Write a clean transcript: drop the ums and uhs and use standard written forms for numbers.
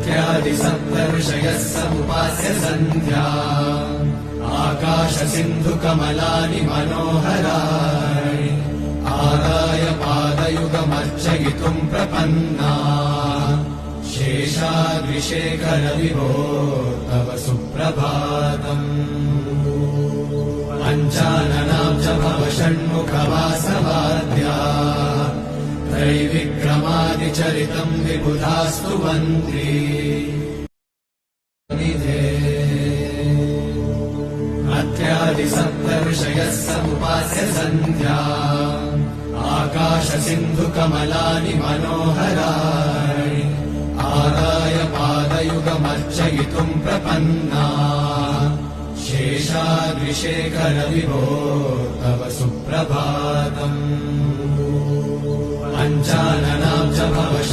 अत्यादिसप्तऋषयः समुपास्य सन्ध्या आकाशसिन्धुकमलानि मनोहराणि आदाय पादयुगमर्चयितुम् प्रपन्ना शेषाद्रिशेखरविभो तव सुप्रभातम् पञ्चाननाम् च भव षण्मुखवासवाद्या त्रैविक्रमादिचरितम् विबुधास्तु वन्त्री अत्यादिसप्तऋषयः समुपास्य सन्ध्या आकाशसिन्धुकमलानि मनोहराणि आदाय पादयुगमर्चयितुम् प्रपन्ना शेषाद्रिशेखरविभो तव सुप्रभातम्